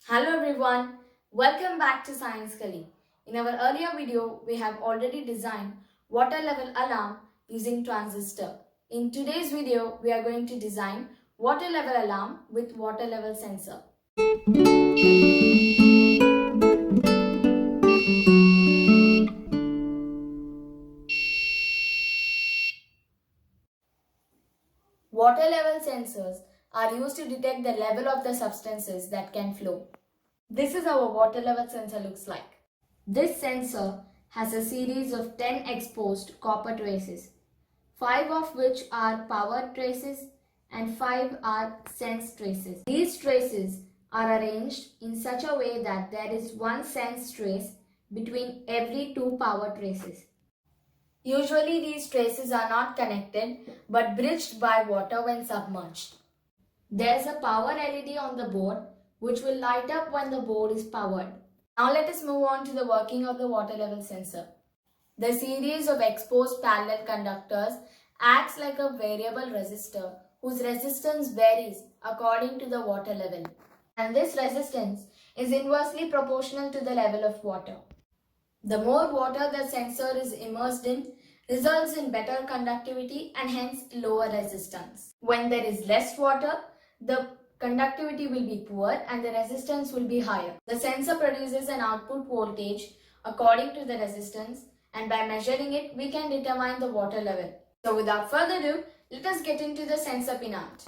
Hello everyone, welcome back to Science Gully. In our earlier video, we have already designed water level alarm using transistor. In today's video, we are going to design water level alarm with water level sensor. Water level sensors are used to detect the level of the substances that can flow. This is how a water level sensor looks like. This sensor has a series of 10 exposed copper traces, 5 of which are power traces and 5 are sense traces. These traces are arranged in such a way that there is one sense trace between every 2 power traces. Usually these traces are not connected but bridged by water when submerged. There is a power LED on the board which will light up when the board is powered. Now let us move on to the working of the water level sensor. The series of exposed parallel conductors acts like a variable resistor whose resistance varies according to the water level. And this resistance is inversely proportional to the level of water. The more water the sensor is immersed in results in better conductivity and hence lower resistance. When there is less water, the conductivity will be poor and the resistance will be higher. The sensor produces an output voltage according to the resistance, and by measuring it, we can determine the water level. So without further ado, let us get into the sensor pinout.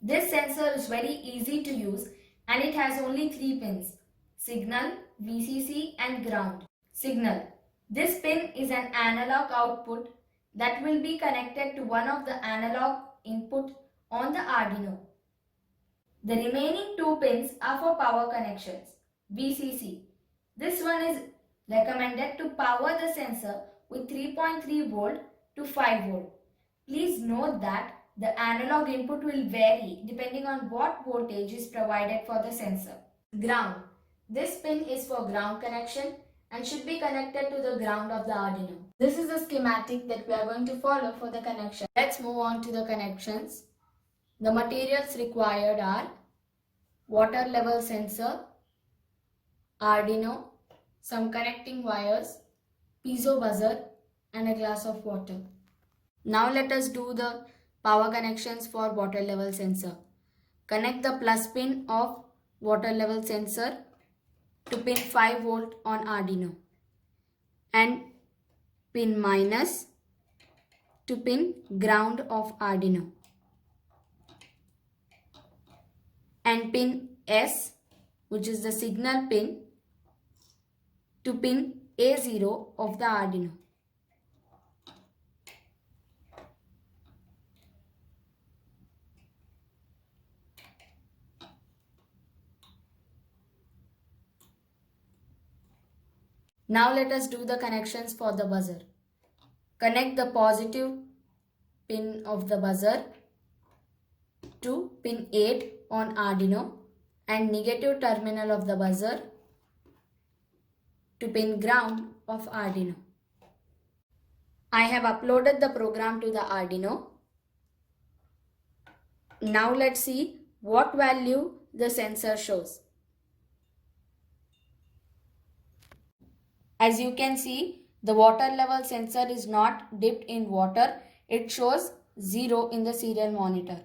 This sensor is very easy to use and it has only 3 pins: signal, VCC and ground. Signal. This pin is an analog output that will be connected to one of the analog input on the Arduino. The remaining 2 pins are for power connections. VCC. This one is recommended to power the sensor with 3.3 volt to 5 volt. Please note that the analog input will vary depending on what voltage is provided for the sensor. Ground. This pin is for ground connection and should be connected to the ground of the Arduino. This is the schematic that we are going to follow for the connection. Let's move on to the connections. The materials required are water level sensor, Arduino, some connecting wires, piezo buzzer and a glass of water. Now let us do the power connections for water level sensor. Connect the plus pin of water level sensor to pin 5 volt on Arduino and pin minus to pin ground of Arduino and pin S, which is the signal pin, to pin A0 of the Arduino. Now let us do the connections for the buzzer. Connect the positive pin of the buzzer to pin 8 on Arduino and negative terminal of the buzzer to pin ground of Arduino. I have uploaded the program to the Arduino. Now let's see what value the sensor shows. As you can see, the water level sensor is not dipped in water. It shows 0 in the serial monitor.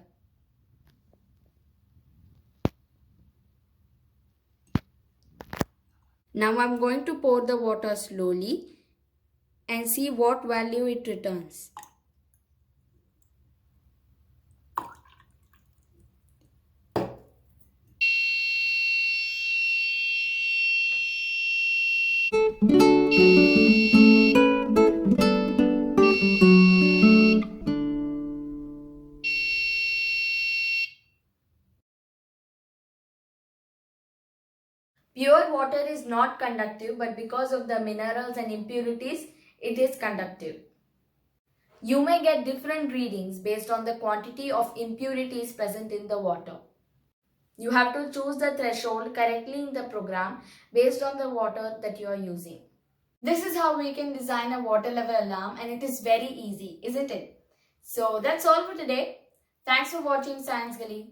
Now I am going to pour the water slowly and see what value it returns. Pure water is not conductive, but because of the minerals and impurities, it is conductive. You may get different readings based on the quantity of impurities present in the water. You have to choose the threshold correctly in the program based on the water that you are using. This is how we can design a water level alarm, and it is very easy, isn't it? So that's all for today. Thanks for watching Science Gully.